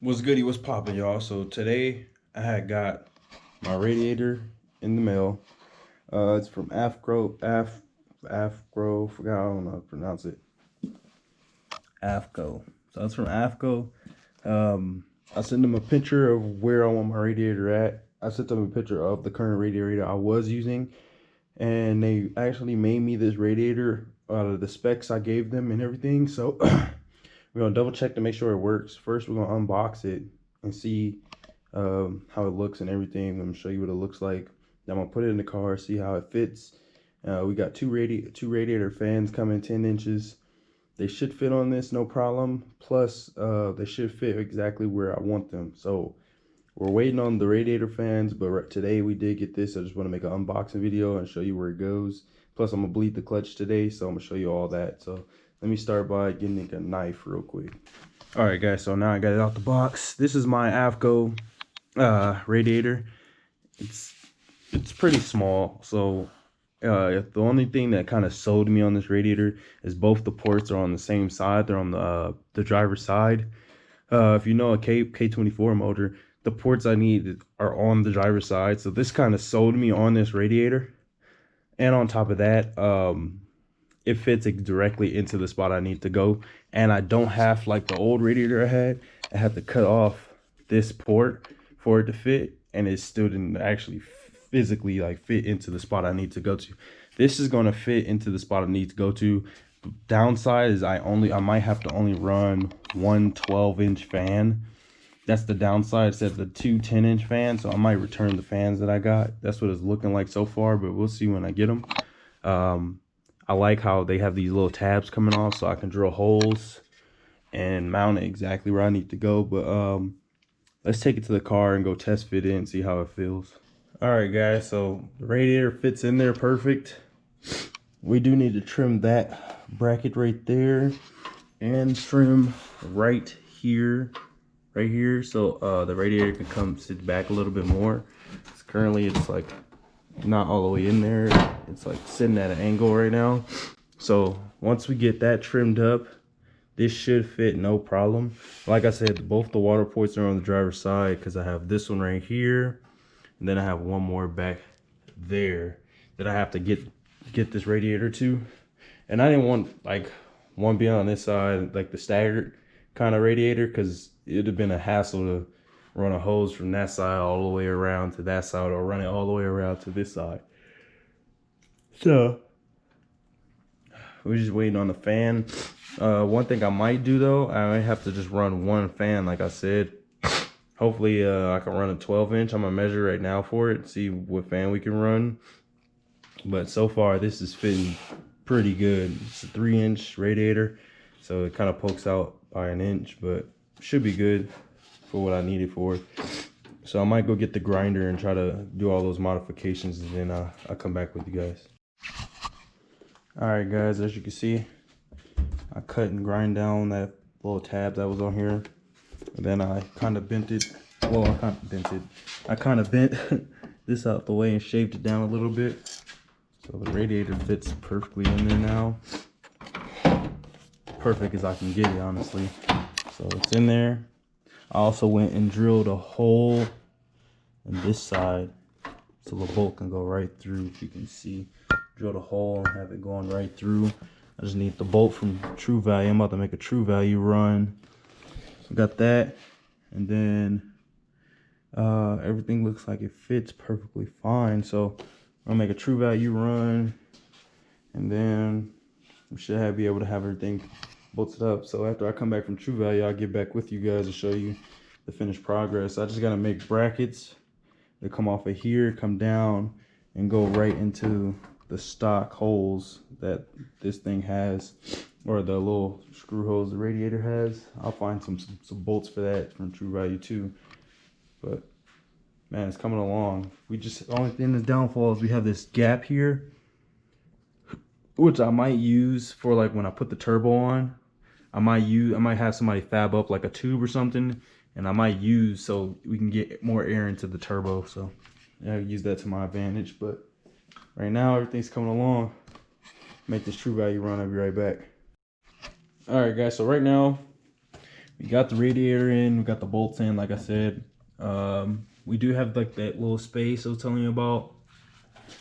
What's goody? What's poppin', y'all? So today I had got my radiator in the mail. It's from Afgro. Forgot, I don't know how to pronounce it. Afco. So it's from Afco. I sent them a picture of where I want my radiator at. I sent them a picture of the current radiator I was using, and they actually made me this radiator out of the specs I gave them and everything. So we're gonna double check to make sure it works. First, we're gonna unbox it and see how it looks and everything. I'm gonna show you what it looks like. Then I'm gonna put it in the car, see how it fits. We got two radiator fans coming 10 inches. They should fit on this, no problem. Plus, they should fit exactly where I want them. So we're waiting on the radiator fans, but today we did get this. I just want to make an unboxing video and show you where it goes. Plus, I'm gonna bleed the clutch today, so I'm gonna show you all that. So let me start by getting a knife real quick. All right, guys. So now I got it out the box. This is my Avco radiator. It's pretty small, so the only thing that kind of sold me on this radiator is both the ports are on the same side. They're on the driver's side. If you know a K24 motor, the ports I need are on the driver's side. So this kind of sold me on this radiator. And on top of that, it fits directly into the spot I need to go. And I don't have, like the old radiator I had to cut off this port for it to fit, and it still didn't actually physically like fit into the spot I need to go to. This is gonna fit into the spot I need to go to. Downside is I might have to only run one 12-inch fan. That's the downside. Instead of the two 10-inch fans, so I might return the fans that I got. That's what it's looking like so far, but we'll see when I get them. I like how they have these little tabs coming off, so I can drill holes and mount it exactly where I need to go. But let's take it to the car and go test fit it and see how it feels. All right, guys, so the radiator fits in there perfect. We do need to trim that bracket right there and trim right here, so the radiator can come sit back a little bit more. Currently it's like not all the way in there. It's like sitting at an angle right now. So once we get that trimmed up, this should fit no problem. Like I said, both the water ports are on the driver's side because I have this one right here, and then I have one more back there that I have to get this radiator to. And I didn't want like one being on this side, like the staggered kind of radiator, because it'd have been a hassle to run a hose from that side all the way around to that side, or run it all the way around to this side. So we're just waiting on the fan. One thing I might do though, I might have to just run one fan, like I said. Hopefully I can run a 12-inch. I'm gonna measure right now for it, see what fan we can run. But so far this is fitting pretty good. It's a 3-inch radiator, so it kind of pokes out by an inch, but should be good for what I need it for. So I might go get the grinder and try to do all those modifications, and then I'll come back with you guys. All right, guys, as you can see, I cut and grind down that little tab that was on here, and then I kind of bent it. Well, I kind of bent this out the way and shaved it down a little bit. So the radiator fits perfectly in there now. Perfect as I can get it, honestly. So it's in there. I also went and drilled a hole on this side so the bolt can go right through. If you can see, drilled a hole and have it going right through. I just need the bolt from True Value. I'm about to make a True Value run. Got that, and then everything looks like it fits perfectly fine. So I'll make a True Value run, and then we should be able to have everything bolted up. So after I come back from True Value, I'll get back with you guys to show you the finished progress. I just gotta make brackets that come off of here, come down, and go right into the stock holes that this thing has, or the little screw holes the radiator has. I'll find some bolts for that from True Value too. But man, it's coming along. The only thing that's downfall is we have this gap here, which I might use for like when I put the turbo on. I might have somebody fab up like a tube or something, and I might use so we can get more air into the turbo. So yeah, I'll use that to my advantage. But right now everything's coming along. Make this True Value run. I'll be right back. All right, guys. So right now We got the radiator in, we got the bolts in, like I said. We do have like that little space I was telling you about.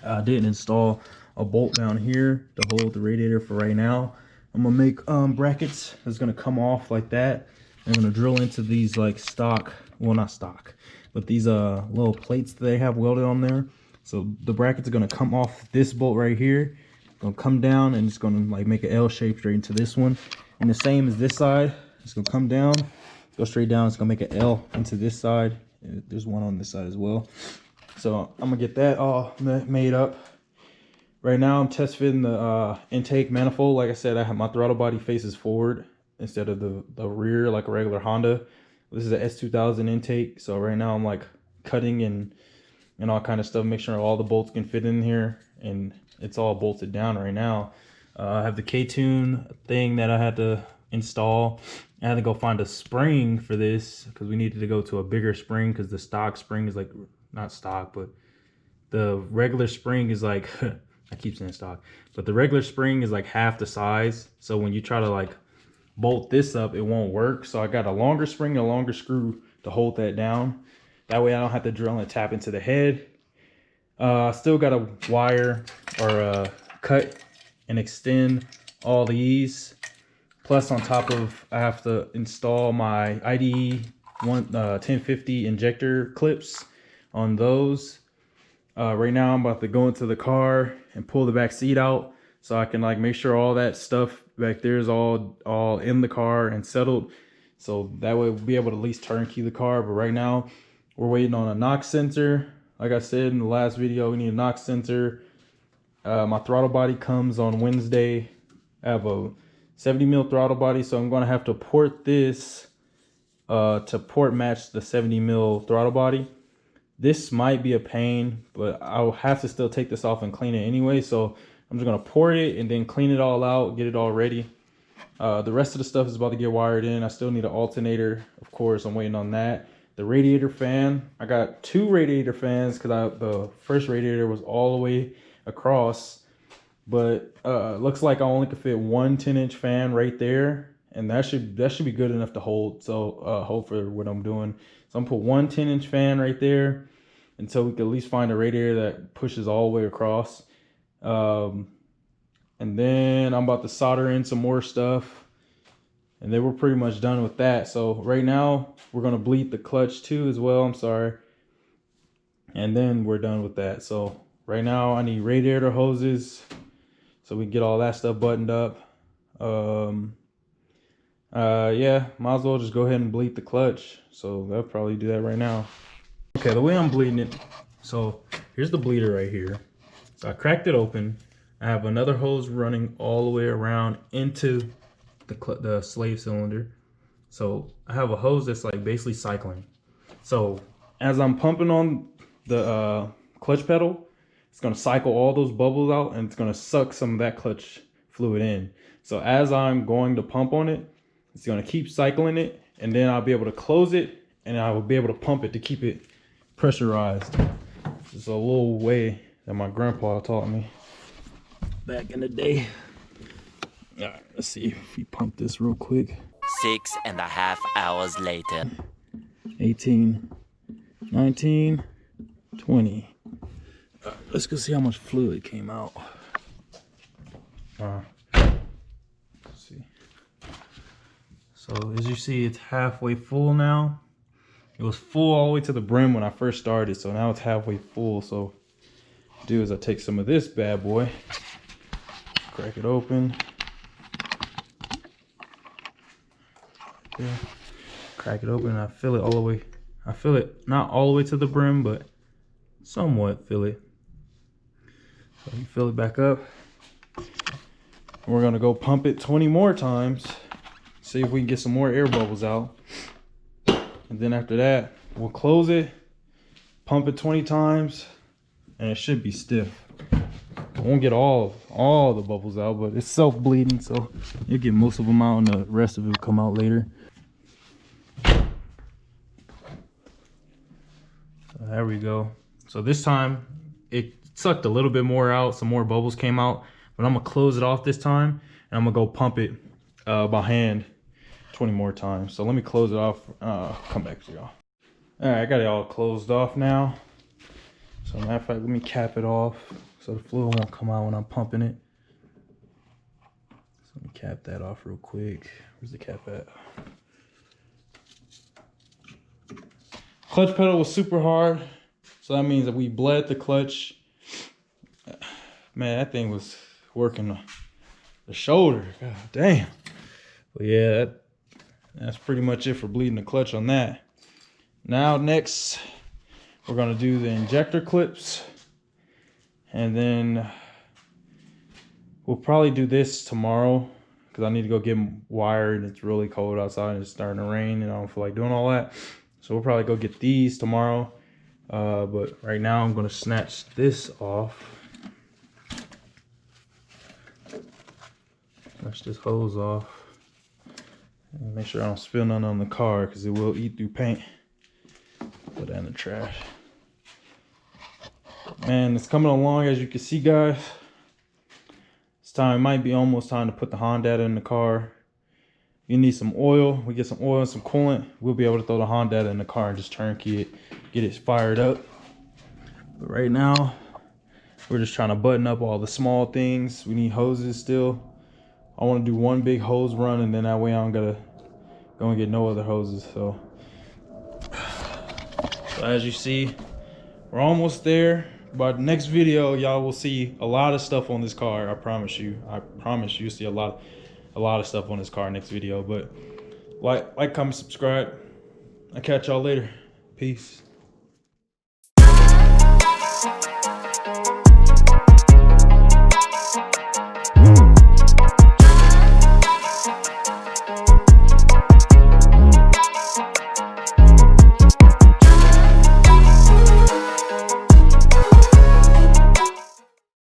I didn't install a bolt down here to hold the radiator for right now. I'm gonna make brackets that's gonna come off like that. I'm gonna drill into these like stock, well not stock, but these little plates that they have welded on there. So the brackets are gonna come off this bolt right here, gonna come down, and it's gonna like make an L shape straight into this one. And the same as this side, it's gonna come down, go straight down, it's gonna make an L into this side. There's one on this side as well. So I'm gonna get that all made up. Right now I'm test fitting the intake manifold. Like I said, I have my throttle body faces forward instead of the rear like a regular Honda. This is a S2000 intake. So right now I'm like cutting and all kind of stuff, make sure all the bolts can fit in here, and it's all bolted down right now. I have the K-tune thing that I had to install. I had to go find a spring for this because we needed to go to a bigger spring because the stock spring is like, not stock, but the regular spring is like I keep saying stock, but the regular spring is like half the size. So when you try to like bolt this up, it won't work. So I got a longer spring and a longer screw to hold that down. That way I don't have to drill and tap into the head. I still got to wire or cut and extend all these. Plus on top of, I have to install my IDE 1050 injector clips on those. Right now I'm about to go into the car and pull the back seat out so I can like make sure all that stuff back there is all in the car and settled. So that way we'll be able to at least turnkey the car. But right now we're waiting on a knock sensor. Like I said in the last video, we need a knock sensor. My throttle body comes on Wednesday. I have a 70 mil throttle body, so I'm gonna have to port this to port match the 70 mil throttle body. This might be a pain, but I'll have to still take this off and clean it anyway. So I'm just gonna port it and then clean it all out, get it all ready. The rest of the stuff is about to get wired in. I still need an alternator, of course. I'm waiting on that. The radiator fan, I got 2 radiator fans because the first radiator was all the way across, but looks like I only could fit one 10-inch fan right there, and that should be good enough to hold. So hold for what I'm doing. So I'm gonna put one 10-inch fan right there until we can at least find a radiator that pushes all the way across. And then I'm about to solder in some more stuff, and then we're pretty much done with that. So right now we're gonna bleed the clutch too as well. I'm sorry. And then we're done with that. So right now I need radiator hoses so we can get all that stuff buttoned up. Yeah, might as well just go ahead and bleed the clutch. So I'll probably do that right now. Okay, the way I'm bleeding it, so here's the bleeder right here. So I cracked it open. I have another hose running all the way around into the slave cylinder. So I have a hose that's like basically cycling. So as I'm pumping on the clutch pedal, it's gonna cycle all those bubbles out and it's gonna suck some of that clutch fluid in. So as I'm going to pump on it, it's gonna keep cycling it, and then I'll be able to close it and I will be able to pump it to keep it pressurized. It's a little way that my grandpa taught me back in the day. All right, let's see if we pump this real quick. 6.5 hours later. 18, 19, 20. Let's go see how much fluid came out. Let's see. So as you see, it's halfway full now. It was full all the way to the brim when I first started, so now it's halfway full. So what I do is I take some of this bad boy, crack it open. There. Crack it open and I fill it all the way. I fill it not all the way to the brim, but somewhat fill it. So you fill it back up. We're gonna go pump it 20 more times. See if we can get some more air bubbles out. And then after that, we'll close it, pump it 20 times, and it should be stiff. I won't get all the bubbles out, but it's self-bleeding, so you'll get most of them out and the rest of it will come out later. So there we go. So this time it sucked a little bit more out, some more bubbles came out, but I'm gonna close it off this time and I'm gonna go pump it by hand 20 more times. So let me close it off. Come back to y'all. All right, I got it all closed off now. So matter of fact, let me cap it off so the fluid won't come out when I'm pumping it. So let me cap that off real quick. Where's the cap at? Clutch pedal was super hard. So that means that we bled the clutch. Man, that thing was working the shoulder. God damn. But yeah, that's pretty much it for bleeding the clutch on that. Now next, we're gonna do the injector clips. And then we'll probably do this tomorrow because I need to go get them wired. It's really cold outside and it's starting to rain and I don't feel like doing all that. So we'll probably go get these tomorrow. But right now I'm gonna snatch this off. Snatch this hose off. And make sure I don't spill none on the car because it will eat through paint. Put that in the trash. Man, it's coming along as you can see, guys. It's time, it might be almost time to put the Honda in the car. You need some oil. We get some oil and some coolant. We'll be able to throw the Honda in the car and just turnkey it, get it fired up. But right now, we're just trying to button up all the small things. We need hoses still. I want to do one big hose run and then that way I don't gotta go and get no other hoses. So as you see, we're almost there. By the next video, y'all will see a lot of stuff on this car. I promise you. I promise you'll see a lot of stuff on this car next video. But like, comment, subscribe. I'll catch y'all later. Peace.